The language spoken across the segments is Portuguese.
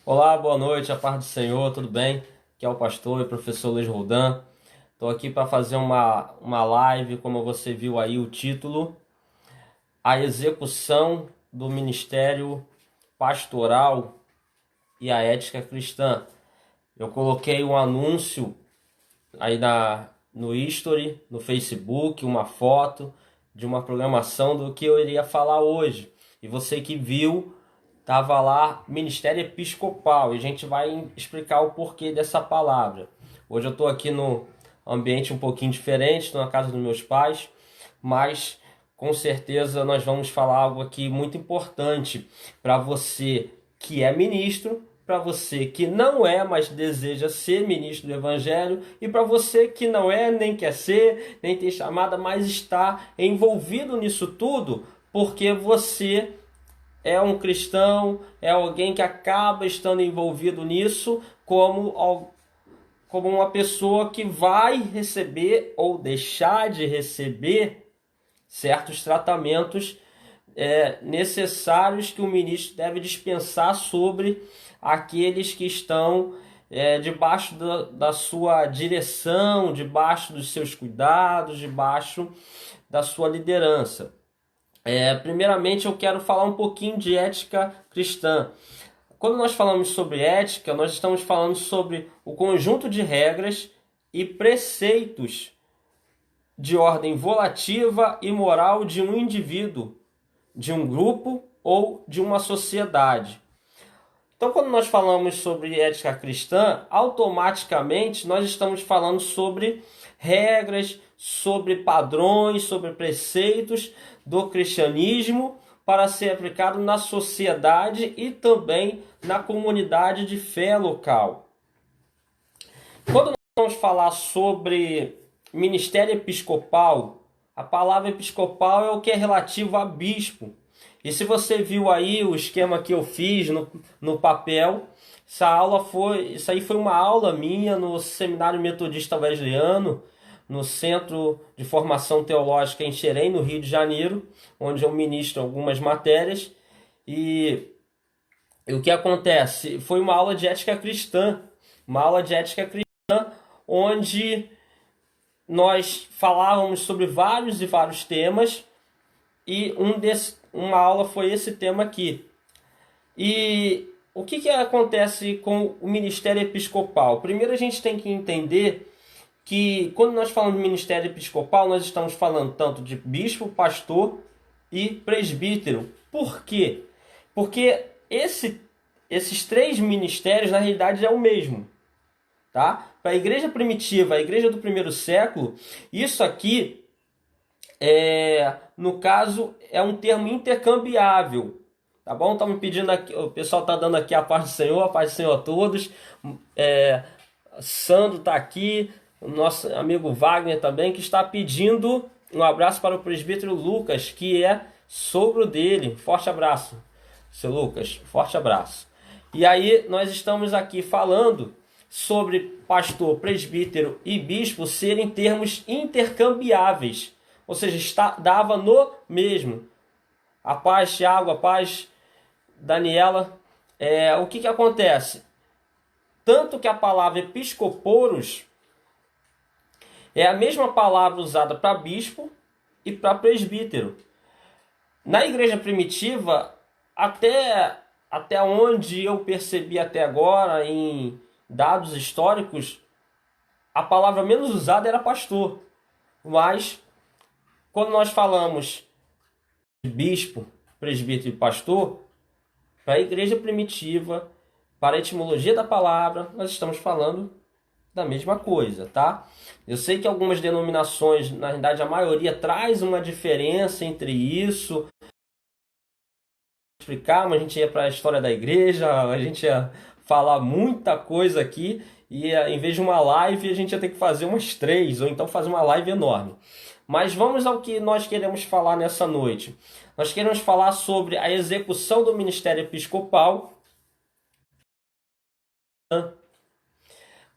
Olá, boa noite, a paz do Senhor, tudo bem? Aqui é o pastor e professor Luiz Roldan. Estou aqui para fazer uma live, como você viu aí o título, a execução do ministério pastoral e a ética cristã. Eu coloquei um anúncio aí no History, no Facebook, uma foto de uma programação do que eu iria falar hoje. E você que viu, estava lá Ministério Episcopal, e a gente vai explicar o porquê dessa palavra. Hoje eu estou aqui no ambiente um pouquinho diferente, estou na casa dos meus pais, mas com certeza nós vamos falar algo aqui muito importante para você que é ministro, para você que não é, mas deseja ser ministro do Evangelho, e para você que não é, nem quer ser, nem tem chamada, mas está envolvido nisso tudo, porque você é um cristão, é alguém que acaba estando envolvido nisso como uma pessoa que vai receber ou deixar de receber certos tratamentos necessários que o ministro deve dispensar sobre aqueles que estão debaixo da sua direção, debaixo dos seus cuidados, debaixo da sua liderança. Primeiramente, eu quero falar um pouquinho de ética cristã. Quando nós falamos sobre ética, nós estamos falando sobre o conjunto de regras e preceitos de ordem volativa e moral de um indivíduo, de um grupo ou de uma sociedade. Então, quando nós falamos sobre ética cristã, automaticamente nós estamos falando sobre regras, sobre padrões, sobre preceitos do cristianismo para ser aplicado na sociedade e também na comunidade de fé local. Quando nós vamos falar sobre ministério episcopal, a palavra episcopal é o que é relativo a bispo. E se você viu aí o esquema que eu fiz no papel, isso aí foi uma aula minha no Seminário Metodista Wesleyano, no Centro de Formação Teológica em Xerém, no Rio de Janeiro, onde eu ministro algumas matérias. E o que acontece? Foi uma aula de ética cristã, uma aula de ética cristã, onde nós falávamos sobre vários e vários temas, e uma aula foi esse tema aqui. E o que acontece com o ministério episcopal? Primeiro a gente tem que entender que quando nós falamos de ministério episcopal, nós estamos falando tanto de bispo, pastor e presbítero. Por quê? Porque esses três ministérios, na realidade, é o mesmo. Tá? Para a igreja primitiva, a igreja do primeiro século, isso aqui, no caso, é um termo intercambiável. Tá bom? Estão me pedindo aqui, o pessoal está dando aqui a paz do Senhor, a paz do Senhor a todos. Sandro está aqui, o nosso amigo Wagner também, que está pedindo um abraço para o presbítero Lucas, que é sogro dele. Forte abraço, seu Lucas, forte abraço. E aí nós estamos aqui falando sobre pastor, presbítero e bispo serem termos intercambiáveis, ou seja, dava no mesmo. A paz, Tiago, a paz, Daniela. O que acontece? Tanto que a palavra episcoporos é a mesma palavra usada para bispo e para presbítero. Na igreja primitiva, até onde eu percebi até agora, em dados históricos, a palavra menos usada era pastor. Mas, quando nós falamos de bispo, presbítero e pastor, para a igreja primitiva, para a etimologia da palavra, nós estamos falando da mesma coisa, tá? Eu sei que algumas denominações, na verdade a maioria, traz uma diferença entre isso. Explicar, mas a gente ia para a história da igreja, a gente ia falar muita coisa aqui, e em vez de uma live, a gente ia ter que fazer umas três, ou então fazer uma live enorme. Mas vamos ao que nós queremos falar nessa noite. Nós queremos falar sobre a execução do ministério episcopal.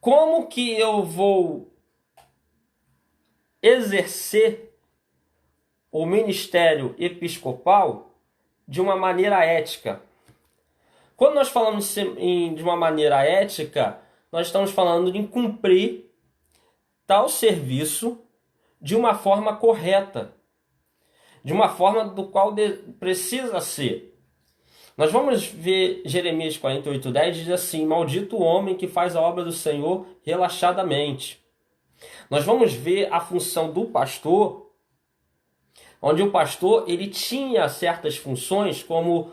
Como que eu vou exercer o ministério episcopal de uma maneira ética? Quando nós falamos de uma maneira ética, nós estamos falando em cumprir tal serviço de uma forma correta, de uma forma do qual precisa ser. Nós vamos ver Jeremias 48:10, diz assim: maldito o homem que faz a obra do Senhor relaxadamente. Nós vamos ver a função do pastor, onde o pastor ele tinha certas funções como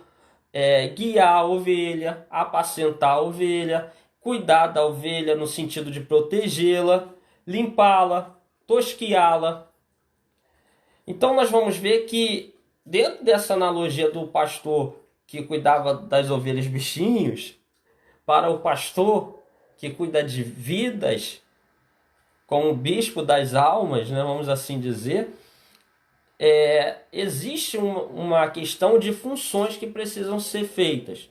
guiar a ovelha, apacentar a ovelha, cuidar da ovelha no sentido de protegê-la, limpá-la, tosquiá-la. Então nós vamos ver que dentro dessa analogia do pastor que cuidava das ovelhas bichinhos, para o pastor que cuida de vidas, como o bispo das almas, né, vamos assim dizer, existe uma questão de funções que precisam ser feitas.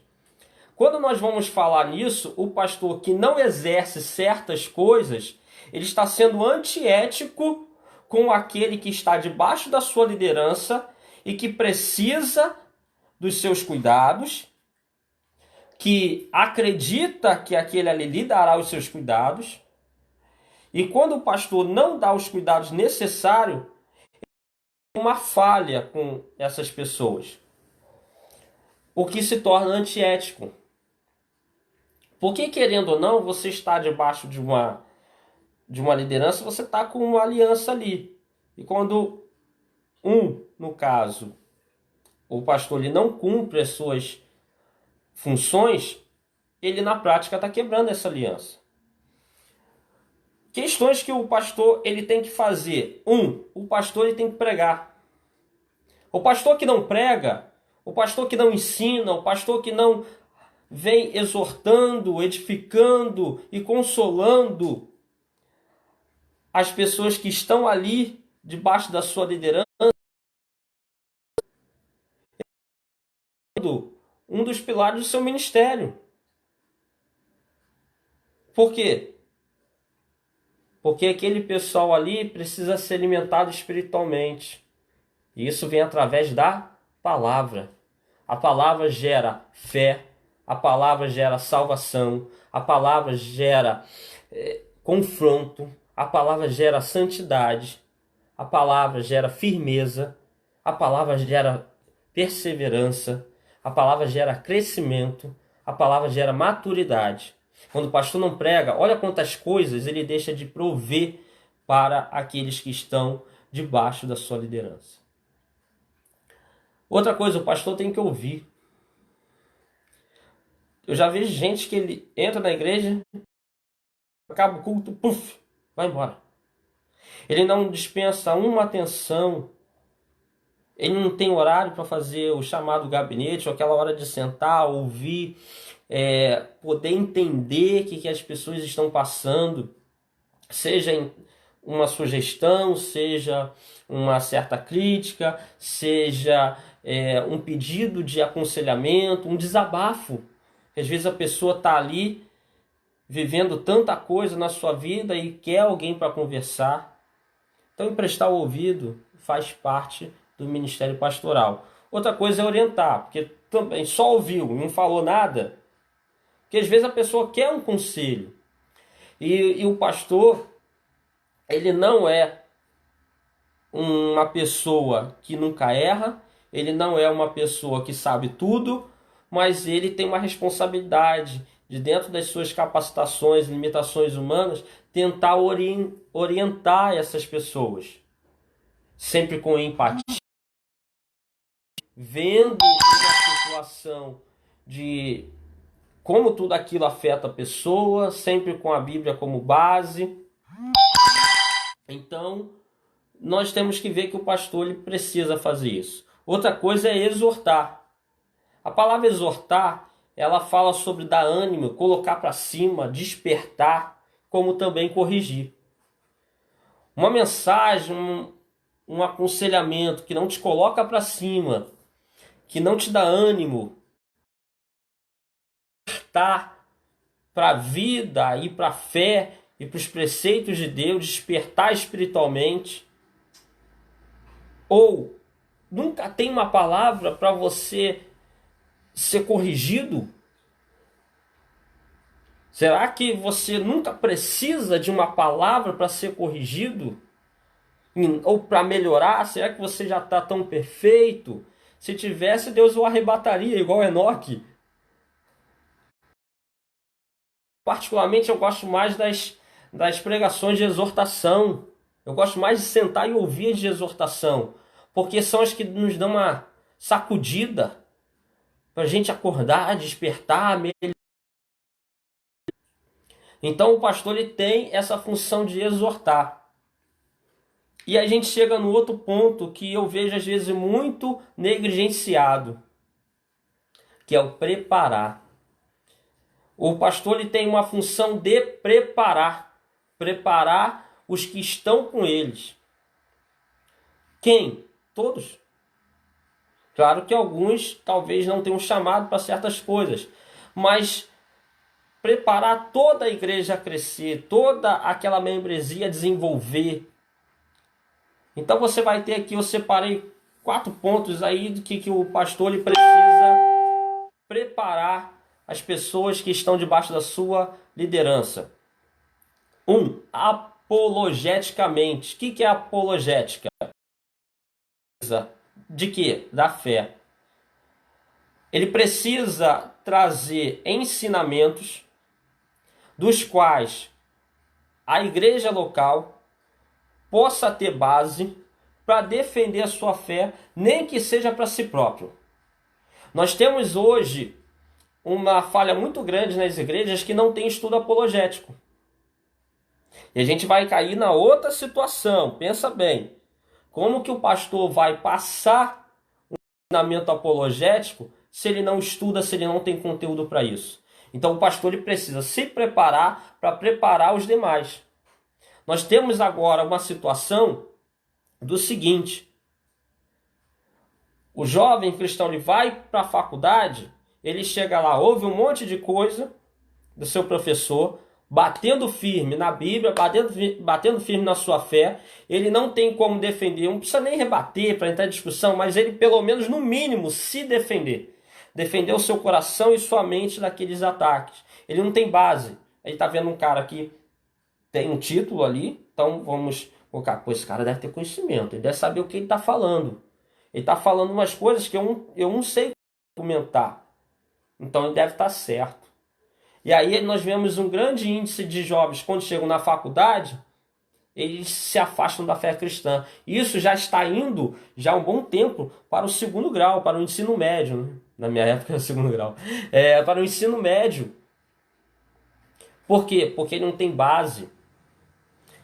Quando nós vamos falar nisso, o pastor que não exerce certas coisas, ele está sendo antiético com aquele que está debaixo da sua liderança e que precisa dos seus cuidados, que acredita que aquele ali lhe dará os seus cuidados. E quando o pastor não dá os cuidados necessários, uma falha com essas pessoas, o que se torna antiético. Porque, querendo ou não, você está debaixo de uma liderança, você está com uma aliança ali. E quando no caso, o pastor ele não cumpre as suas funções, ele na prática está quebrando essa aliança. Questões que o pastor ele tem que fazer. O pastor ele tem que pregar. O pastor que não prega, o pastor que não ensina, o pastor que não vem exortando, edificando e consolando as pessoas que estão ali debaixo da sua liderança, um dos pilares do seu ministério. Por quê? Porque aquele pessoal ali precisa ser alimentado espiritualmente. E isso vem através da palavra. A palavra gera fé, a palavra gera salvação, a palavra gera confronto, a palavra gera santidade, a palavra gera firmeza, a palavra gera perseverança, a palavra gera crescimento, a palavra gera maturidade. Quando o pastor não prega, olha quantas coisas ele deixa de prover para aqueles que estão debaixo da sua liderança. Outra coisa, o pastor tem que ouvir. Eu já vejo gente que ele entra na igreja, acaba o culto, vai embora. Ele não dispensa uma atenção. Ele não tem horário para fazer o chamado gabinete, ou aquela hora de sentar, ouvir, poder entender o que as pessoas estão passando, seja uma sugestão, seja uma certa crítica, seja um pedido de aconselhamento, um desabafo. Às vezes a pessoa está ali vivendo tanta coisa na sua vida e quer alguém para conversar. Então, emprestar o ouvido faz parte do ministério pastoral. Outra coisa é orientar, porque também só ouviu e não falou nada, porque às vezes a pessoa quer um conselho. E o pastor, ele não é uma pessoa que nunca erra, ele não é uma pessoa que sabe tudo, mas ele tem uma responsabilidade de, dentro das suas capacitações, limitações humanas, tentar orientar essas pessoas. Sempre com empatia, vendo uma situação de como tudo aquilo afeta a pessoa, sempre com a Bíblia como base. Então, nós temos que ver que o pastor ele precisa fazer isso. Outra coisa é exortar. A palavra exortar, ela fala sobre dar ânimo, colocar para cima, despertar, como também corrigir. Uma mensagem, um aconselhamento que não te coloca para cima, que não te dá ânimo, despertar para a vida e para a fé e para os preceitos de Deus, despertar espiritualmente, ou nunca tem uma palavra para você ser corrigido, Será que você nunca precisa de uma palavra para ser corrigido? Ou para melhorar? Será que você já está tão perfeito? Se tivesse, Deus o arrebataria, igual Enoque. Particularmente, eu gosto mais das pregações de exortação. Eu gosto mais de sentar e ouvir de exortação, porque são as que nos dão uma sacudida para a gente acordar, despertar. Então, o pastor ele tem essa função de exortar. E a gente chega no outro ponto que eu vejo às vezes muito negligenciado, que é o preparar. O pastor ele tem uma função de preparar os que estão com eles. Quem? Todos. Claro que alguns talvez não tenham chamado para certas coisas, mas preparar toda a igreja a crescer, toda aquela membresia a desenvolver. Então você vai ter aqui, eu separei 4 pontos aí do que o pastor ele precisa preparar as pessoas que estão debaixo da sua liderança. 1. Apologeticamente. O que é apologética? De quê? Da fé. Ele precisa trazer ensinamentos dos quais a igreja local possa ter base para defender a sua fé, nem que seja para si próprio. Nós temos hoje uma falha muito grande nas igrejas que não tem estudo apologético. E a gente vai cair na outra situação. Pensa bem. Como que o pastor vai passar um ensinamento apologético se ele não estuda, se ele não tem conteúdo para isso? Então o pastor ele precisa se preparar para preparar os demais. Nós temos agora uma situação do seguinte. O jovem cristão ele vai para a faculdade, ele chega lá, ouve um monte de coisa do seu professor, batendo firme na Bíblia, batendo firme na sua fé. Ele não tem como defender, não precisa nem rebater para entrar em discussão, mas ele pelo menos no mínimo se defender. Defender o seu coração e sua mente daqueles ataques. Ele não tem base. Aí tá vendo um cara que tem um título ali, então vamos colocar, pô, esse cara deve ter conhecimento, ele deve saber o que ele está falando. Ele está falando umas coisas que eu não sei comentar. Então ele deve estar certo. E aí nós vemos um grande índice de jovens, quando chegam na faculdade, eles se afastam da fé cristã. Isso já está indo, já há um bom tempo, para o 2º grau, para o ensino médio. Né? Na minha época era o 2º grau. Para o ensino médio. Por quê? Porque ele não tem base.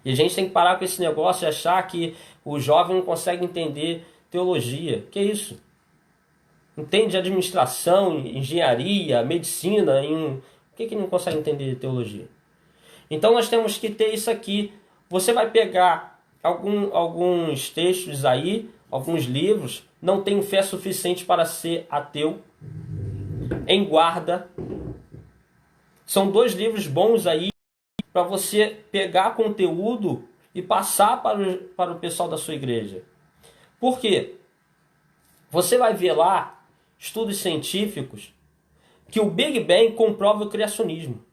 E a gente tem que parar com esse negócio de achar que o jovem não consegue entender teologia. Que isso? Entende administração, engenharia, medicina. Por que não consegue entender teologia? Então nós temos que ter isso aqui. Você vai pegar alguns textos aí, alguns livros. Não tenho fé suficiente para ser ateu. Em Guarda. São 2 livros bons aí para você pegar conteúdo e passar para o pessoal da sua igreja. Por quê? Você vai ver lá estudos científicos que o Big Bang comprova o criacionismo.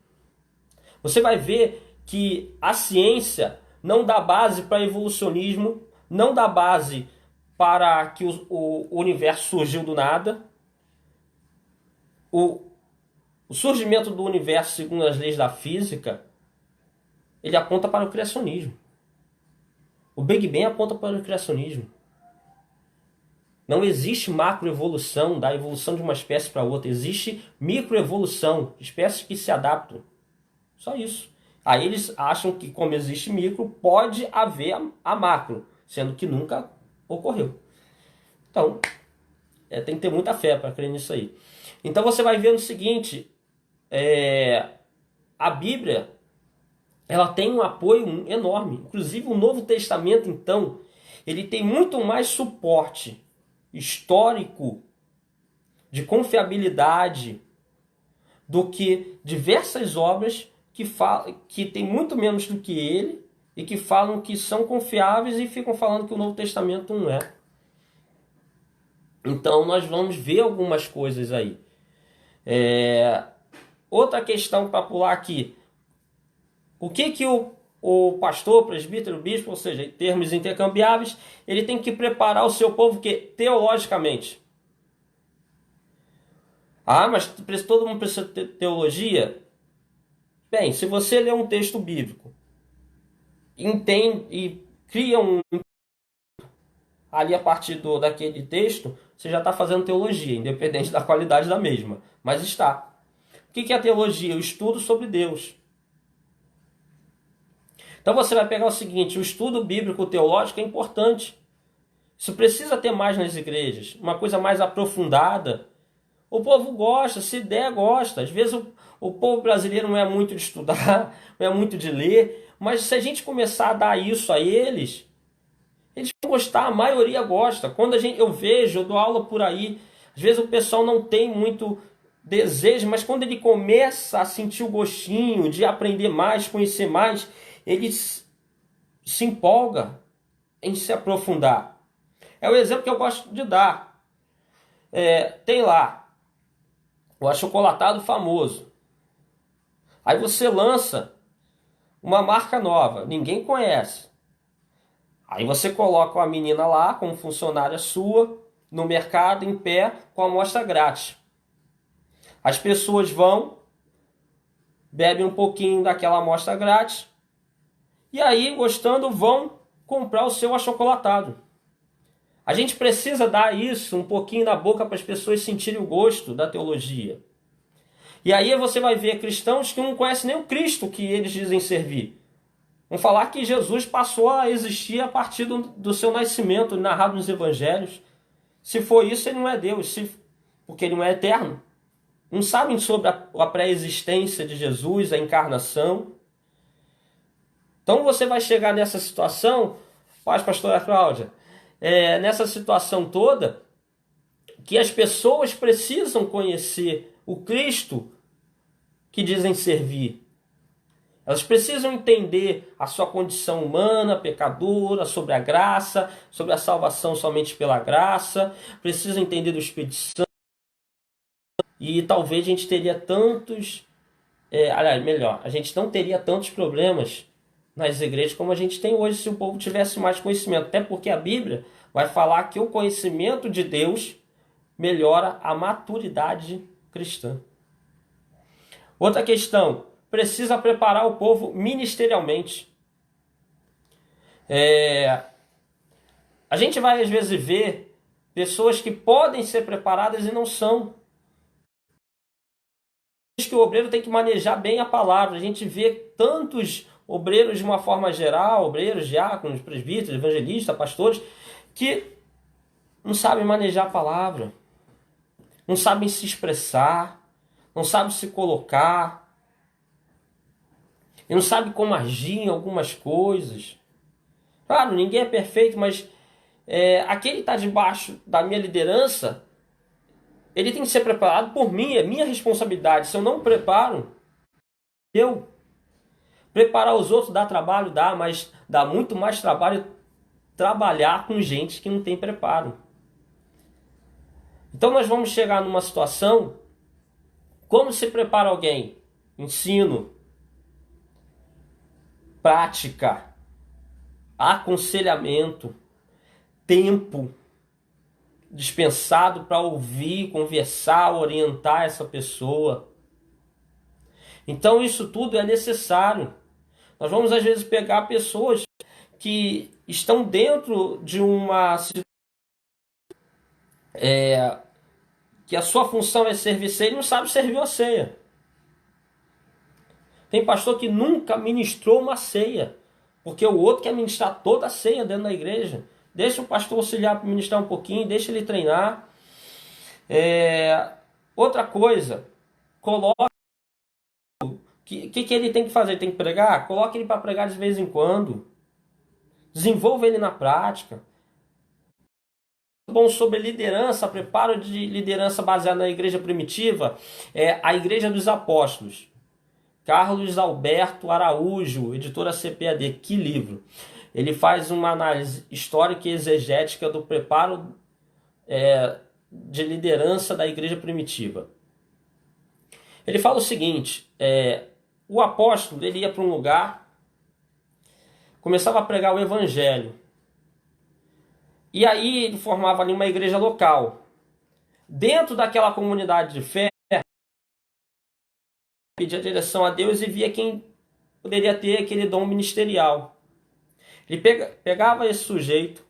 Você vai ver que a ciência não dá base para evolucionismo, não dá base para que o universo surgiu do nada. O surgimento do universo, segundo as leis da física, ele aponta para o criacionismo. O Big Bang aponta para o criacionismo. Não existe macroevolução da evolução de uma espécie para outra. Existe microevolução, espécies que se adaptam. Só isso. Aí eles acham que, como existe micro, pode haver a macro, sendo que nunca ocorreu. Então, tem que ter muita fé para crer nisso aí. Então você vai ver o seguinte, a Bíblia ela tem um apoio enorme. Inclusive o Novo Testamento, então, ele tem muito mais suporte histórico, de confiabilidade, do que diversas obras que tem muito menos do que ele e que falam que são confiáveis e ficam falando que o Novo Testamento não é. Então nós vamos ver algumas coisas aí. outra questão para pular aqui. O que o pastor, presbítero, bispo, ou seja, em termos intercambiáveis, ele tem que preparar o seu povo teologicamente. Ah, mas todo mundo precisa ter teologia? Bem, se você lê um texto bíblico, entende e cria ali a partir daquele texto, você já está fazendo teologia, independente da qualidade da mesma. Mas está. O que é a teologia? O estudo sobre Deus. Então você vai pegar o seguinte, o estudo bíblico teológico é importante. Isso precisa ter mais nas igrejas, uma coisa mais aprofundada. O povo gosta, se der, gosta. Às vezes o povo brasileiro não é muito de estudar, não é muito de ler, mas se a gente começar a dar isso a eles vão gostar, a maioria gosta. Quando eu dou aula por aí, às vezes o pessoal não tem muito desejo, mas quando ele começa a sentir o gostinho de aprender mais, conhecer mais, ele se empolga em se aprofundar. É o exemplo que eu gosto de dar. Tem lá o achocolatado famoso. Aí você lança uma marca nova, ninguém conhece. Aí você coloca uma menina lá como funcionária sua no mercado em pé com a amostra grátis. As pessoas vão, bebem um pouquinho daquela amostra grátis e aí, gostando, vão comprar o seu achocolatado. A gente precisa dar isso um pouquinho na boca para as pessoas sentirem o gosto da teologia. E aí você vai ver cristãos que não conhecem nem o Cristo que eles dizem servir. Vão falar que Jesus passou a existir a partir do seu nascimento, narrado nos evangelhos. Se for isso, ele não é Deus, porque ele não é eterno. Não sabem sobre a pré-existência de Jesus, a encarnação. Então você vai chegar nessa situação, pastora Cláudia, nessa situação toda, que as pessoas precisam conhecer o Cristo que dizem servir. Elas precisam entender a sua condição humana, pecadora, sobre a graça, sobre a salvação somente pela graça, precisam entender do Espírito Santo. E talvez a gente teria a gente não teria tantos problemas nas igrejas como a gente tem hoje se o povo tivesse mais conhecimento. Até porque a Bíblia vai falar que o conhecimento de Deus melhora a maturidade cristã. Outra questão, precisa preparar o povo ministerialmente. A gente vai às vezes ver pessoas que podem ser preparadas e não são. Diz que o obreiro tem que manejar bem a palavra. A gente vê tantos obreiros de uma forma geral, obreiros, diáconos, presbíteros, evangelistas, pastores, que não sabem manejar a palavra, não sabem se expressar, não sabem se colocar, e não sabem como agir em algumas coisas. Claro, ninguém é perfeito, mas aquele que está debaixo da minha liderança, ele tem que ser preparado por mim, é minha responsabilidade. Se eu não preparo, preparar os outros dá trabalho, mas dá muito mais trabalho trabalhar com gente que não tem preparo. Então nós vamos chegar numa situação, como se prepara alguém? Ensino, prática, aconselhamento, tempo dispensado para ouvir, conversar, orientar essa pessoa. Então isso tudo é necessário. Nós vamos às vezes pegar pessoas que estão dentro de uma situação que a sua função é servir ceia e não sabe servir uma ceia. Tem pastor que nunca ministrou uma ceia, porque o outro quer ministrar toda a ceia dentro da igreja. Deixa o pastor auxiliar para ministrar um pouquinho, deixa ele treinar. Outra coisa, coloca o que ele tem que fazer? Ele tem que pregar? Coloque ele para pregar de vez em quando. Desenvolva ele na prática. Bom sobre liderança, preparo de liderança baseado na igreja primitiva, a Igreja dos Apóstolos. Carlos Alberto Araújo, editora CPAD, que livro. Ele faz uma análise histórica e exegética do preparo de liderança da igreja primitiva. Ele fala o seguinte, o apóstolo ele ia para um lugar, começava a pregar o evangelho, e aí ele formava ali uma igreja local. Dentro daquela comunidade de fé, pedia direção a Deus e via quem poderia ter aquele dom ministerial. Ele pegava esse sujeito,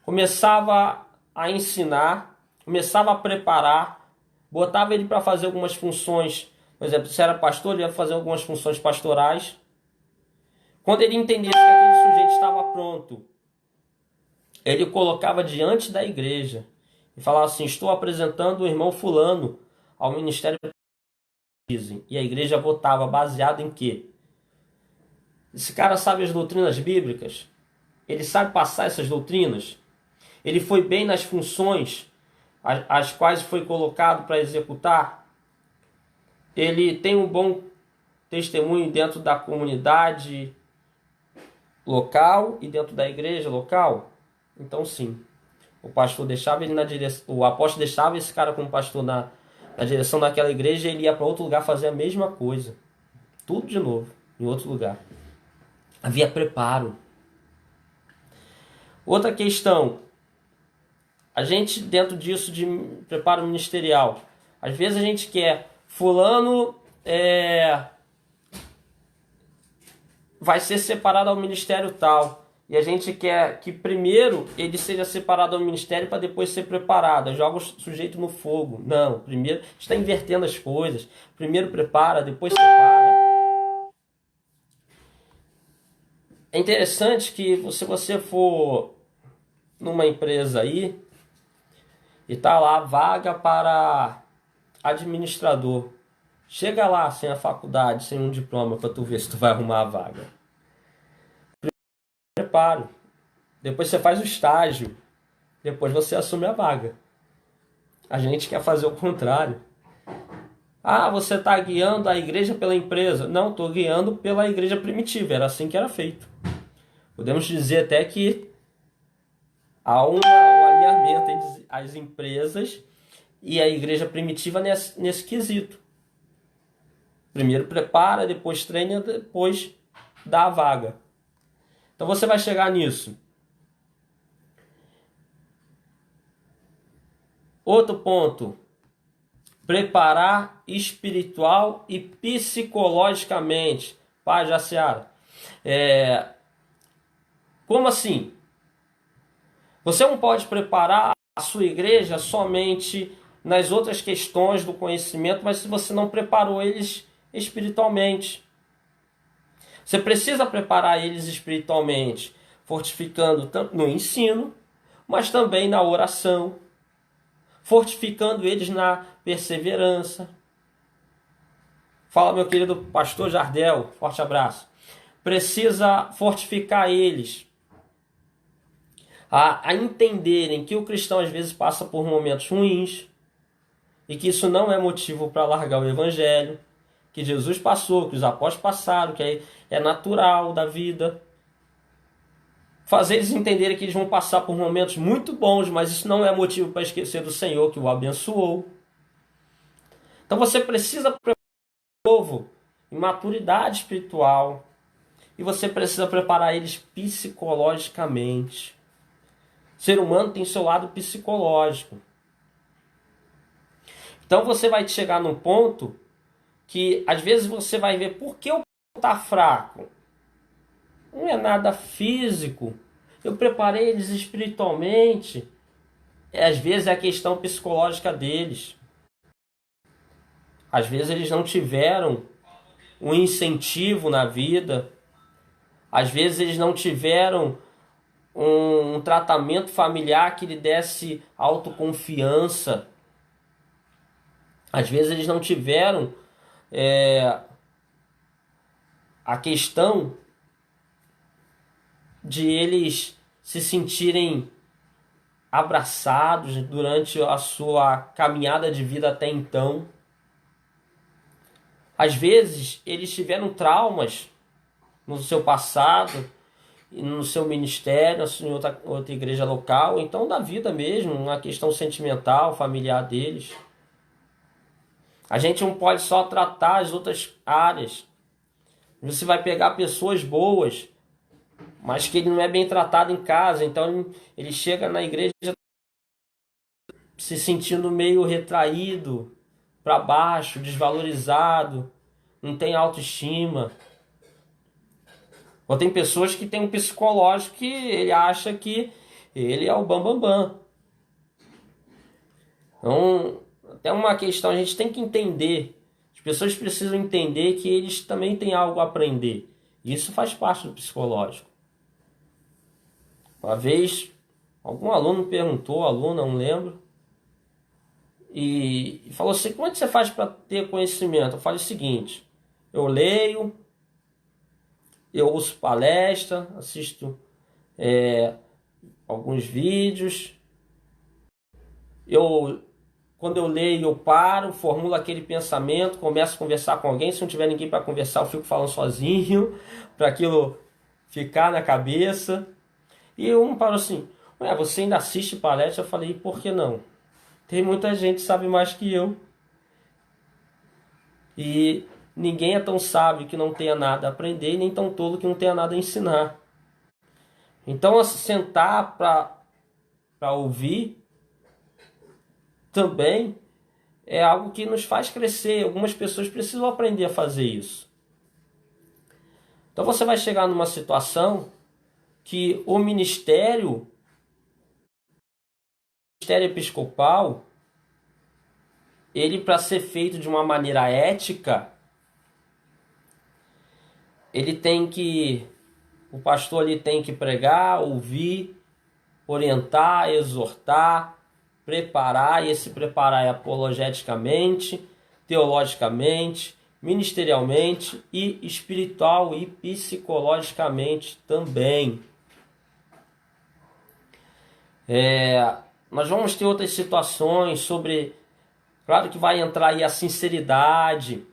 começava a ensinar, começava a preparar, botava ele para fazer algumas funções. Por exemplo, se era pastor, ele ia fazer algumas funções pastorais. Quando ele entendesse que aquele sujeito estava pronto, ele o colocava diante da igreja e falava assim: estou apresentando o irmão fulano ao ministério. E a igreja votava baseado em quê? Esse cara sabe as doutrinas bíblicas? Ele sabe passar essas doutrinas? Ele foi bem nas funções as quais foi colocado para executar? Ele tem um bom testemunho dentro da comunidade local e dentro da igreja local? Então sim, o pastor deixava ele na direção, o apóstolo deixava esse cara como pastor na direção daquela igreja, e ele ia para outro lugar fazer a mesma coisa, tudo de novo, em outro lugar. Havia preparo. Outra questão, a gente dentro disso de preparo ministerial, às vezes a gente quer fulano vai ser separado ao ministério tal, e a gente quer que primeiro ele seja separado ao ministério para depois ser preparado. Joga o sujeito no fogo. Não, primeiro está invertendo as coisas. Primeiro prepara, depois separa. É interessante que se você for numa empresa aí e tá lá vaga para administrador, chega lá sem a faculdade, sem um diploma, para tu ver se tu vai arrumar a vaga. Preparo. Depois você faz o estágio. Depois você assume a vaga. A gente quer fazer o contrário. Ah, você está guiando a igreja pela empresa. Não, estou guiando pela igreja primitiva. Era assim que era feito. Podemos dizer até que há um alinhamento entre as empresas e a igreja primitiva nesse quesito. Primeiro prepara, depois treina, depois dá a vaga. Então você vai chegar nisso. Outro ponto. Preparar espiritual e psicologicamente. Pai, Jaciara. Como assim? Você não pode preparar a sua igreja somente nas outras questões do conhecimento, mas se você não preparou eles espiritualmente. Você precisa preparar eles espiritualmente, fortificando tanto no ensino, mas também na oração, fortificando eles na perseverança. Fala, meu querido pastor Jardel, forte abraço. Precisa fortificar eles a entenderem que o cristão às vezes passa por momentos ruins e que isso não é motivo para largar o evangelho, que Jesus passou, que os apóstolos passaram, que é natural da vida. Fazer eles entenderem que eles vão passar por momentos muito bons, mas isso não é motivo para esquecer do Senhor que o abençoou. Então você precisa preparar o povo em maturidade espiritual e você precisa preparar eles psicologicamente. O ser humano tem seu lado psicológico. Então você vai chegar num ponto que às vezes você vai ver por que o povo está fraco. Não é nada físico. Eu preparei eles espiritualmente. Às vezes é a questão psicológica deles. Às vezes eles não tiveram um incentivo na vida. Às vezes eles não tiveram um tratamento familiar que lhe desse autoconfiança. Às vezes eles não tiveram a questão de eles se sentirem abraçados durante a sua caminhada de vida até então. Às vezes eles tiveram traumas no seu passado, no seu ministério, em outra igreja local, então da vida mesmo, uma questão sentimental, familiar deles. A gente não pode só tratar as outras áreas. Você vai pegar pessoas boas, mas que ele não é bem tratado em casa, então ele chega na igreja se sentindo meio retraído, para baixo, desvalorizado, não tem autoestima. Ou tem pessoas que têm um psicológico que ele acha que ele é o bambambam. Bam, bam. Então, até uma questão, a gente tem que entender. As pessoas precisam entender que eles também têm algo a aprender. Isso faz parte do psicológico. Uma vez, algum aluno perguntou, aluna, não lembro, e falou assim: como é que você faz para ter conhecimento? Eu falei o seguinte: eu leio, eu ouço palestra, assisto alguns vídeos, quando eu leio, eu paro, formulo aquele pensamento, começo a conversar com alguém. Se não tiver ninguém para conversar, eu fico falando sozinho, para aquilo ficar na cabeça. E um parou assim: ué, você ainda assiste palestra? Eu falei: por que não? Tem muita gente que sabe mais que eu. E ninguém é tão sábio que não tenha nada a aprender, e nem tão tolo que não tenha nada a ensinar. Então, sentar para ouvir também é algo que nos faz crescer. Algumas pessoas precisam aprender a fazer isso. Então você vai chegar numa situação que o ministério episcopal, ele, para ser feito de uma maneira ética, o pastor ali tem que pregar, ouvir, orientar, exortar, preparar, e esse preparar é apologeticamente, teologicamente, ministerialmente e espiritual e psicologicamente também. Nós vamos ter outras situações sobre... Claro que vai entrar aí a sinceridade,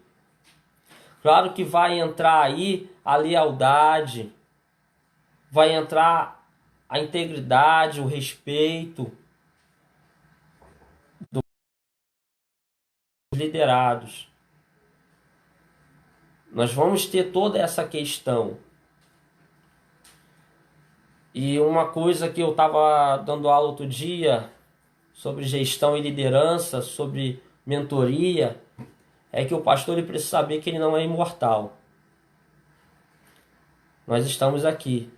claro que vai entrar aí a lealdade, vai entrar a integridade, o respeito dos liderados. Nós vamos ter toda essa questão. E uma coisa que eu estava dando aula outro dia sobre gestão e liderança, sobre mentoria, é que o pastor ele precisa saber que ele não é imortal. Nós estamos aqui,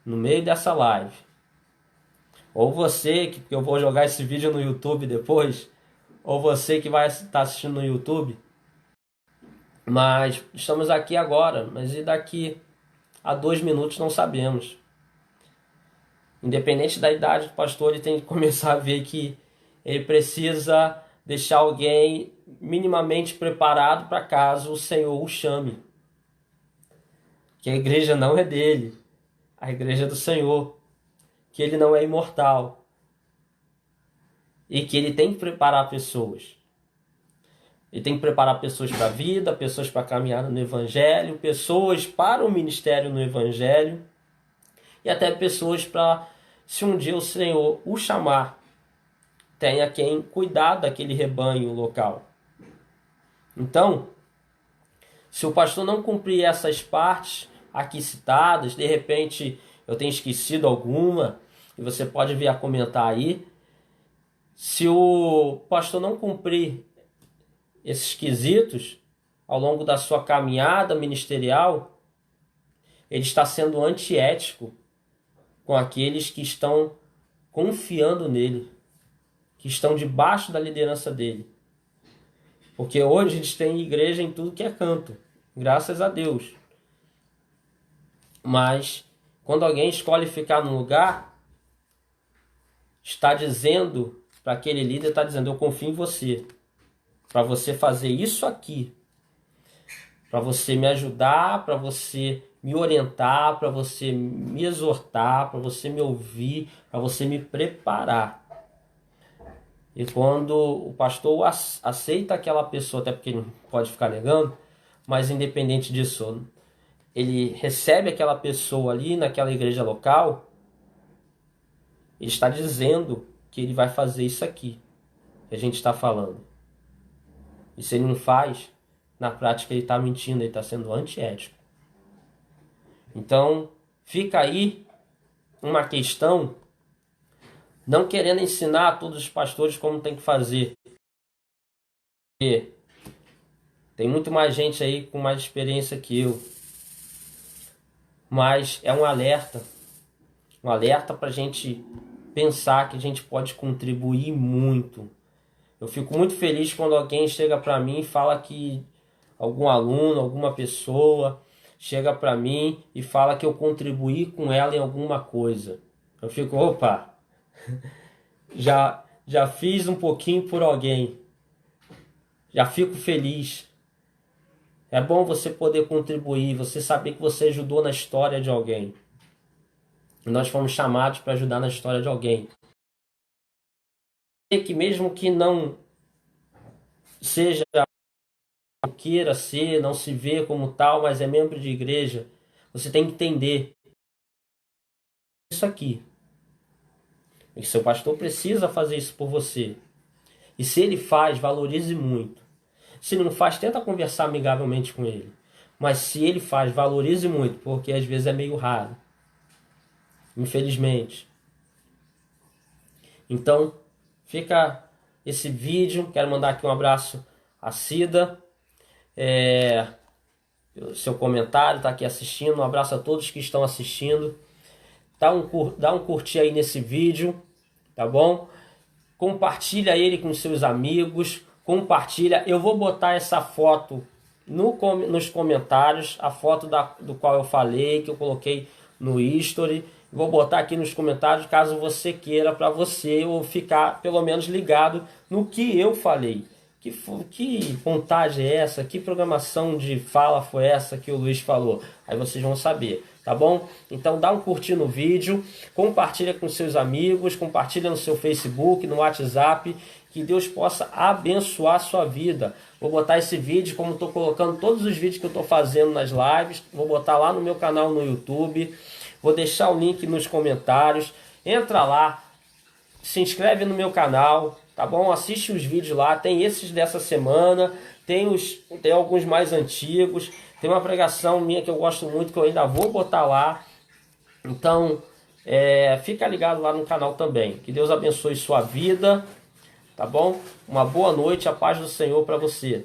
no meio dessa live. Ou você, que eu vou jogar esse vídeo no YouTube depois, ou você que vai estar assistindo no YouTube. Mas estamos aqui agora, mas e daqui a 2 minutos não sabemos. Independente da idade do pastor, ele tem que começar a ver que ele precisa deixar alguém minimamente preparado para caso o Senhor o chame. Que a igreja não é dele, a igreja é do Senhor. Que ele não é imortal. E que ele tem que preparar pessoas. Ele tem que preparar pessoas para a vida, pessoas para caminhar no Evangelho, pessoas para o ministério no Evangelho, e até pessoas para, se um dia o Senhor o chamar, tenha quem cuidar daquele rebanho local. Então, se o pastor não cumprir essas partes aqui citadas, de repente eu tenho esquecido alguma, e você pode vir a comentar aí. Se o pastor não cumprir esses quesitos ao longo da sua caminhada ministerial, ele está sendo antiético com aqueles que estão confiando nele, que estão debaixo da liderança dele. Porque hoje a gente tem igreja em tudo que é canto, graças a Deus. Mas quando alguém escolhe ficar num lugar, está dizendo para aquele líder, está dizendo: eu confio em você, para você fazer isso aqui, para você me ajudar, para você me orientar, para você me exortar, para você me ouvir, para você me preparar. E quando o pastor aceita aquela pessoa, até porque ele não pode ficar negando, mas independente disso, ele recebe aquela pessoa ali naquela igreja local, ele está dizendo que ele vai fazer isso aqui, que a gente está falando. E se ele não faz, na prática ele está mentindo, ele está sendo antiético. Então, fica aí uma questão, não querendo ensinar a todos os pastores como tem que fazer. Porque tem muito mais gente aí com mais experiência que eu. Mas é um alerta para a gente pensar que a gente pode contribuir muito. Eu fico muito feliz quando alguém chega para mim e fala que algum aluno, alguma pessoa chega para mim e fala que eu contribuí com ela em alguma coisa. Eu fico, opa, já fiz um pouquinho por alguém. Já fico feliz. É bom você poder contribuir, você saber que você ajudou na história de alguém. Nós fomos chamados para ajudar na história de alguém. E que mesmo que não seja, queira ser, não se vê como tal, mas é membro de igreja, você tem que entender isso aqui. E seu pastor precisa fazer isso por você. E se ele faz, valorize muito. Se ele não faz, tenta conversar amigavelmente com ele. Mas se ele faz, valorize muito, porque às vezes é meio raro. Infelizmente. Então, fica esse vídeo. Quero mandar aqui um abraço a Cida. Seu comentário, está aqui assistindo. Um abraço a todos que estão assistindo. Dá um curtir aí nesse vídeo, tá bom? Compartilha ele com seus amigos. Compartilha. Eu vou botar essa foto nos comentários. A foto do qual eu falei, que eu coloquei no history. Vou botar aqui nos comentários caso você queira, para você ou ficar pelo menos ligado no que eu falei. Que montagem é essa? Que programação de fala foi essa que o Luiz falou? Aí vocês vão saber, tá bom? Então dá um curtir no vídeo, compartilha com seus amigos, compartilha no seu Facebook, no WhatsApp, que Deus possa abençoar a sua vida. Vou botar esse vídeo, como estou colocando todos os vídeos que eu estou fazendo nas lives, vou botar lá no meu canal no YouTube, vou deixar o link nos comentários, entra lá, se inscreve no meu canal, tá bom? Assiste os vídeos lá, tem esses dessa semana, tem alguns mais antigos, tem uma pregação minha que eu gosto muito, que eu ainda vou botar lá. Então, fica ligado lá no canal também. Que Deus abençoe sua vida, tá bom? Uma boa noite, a paz do Senhor para você.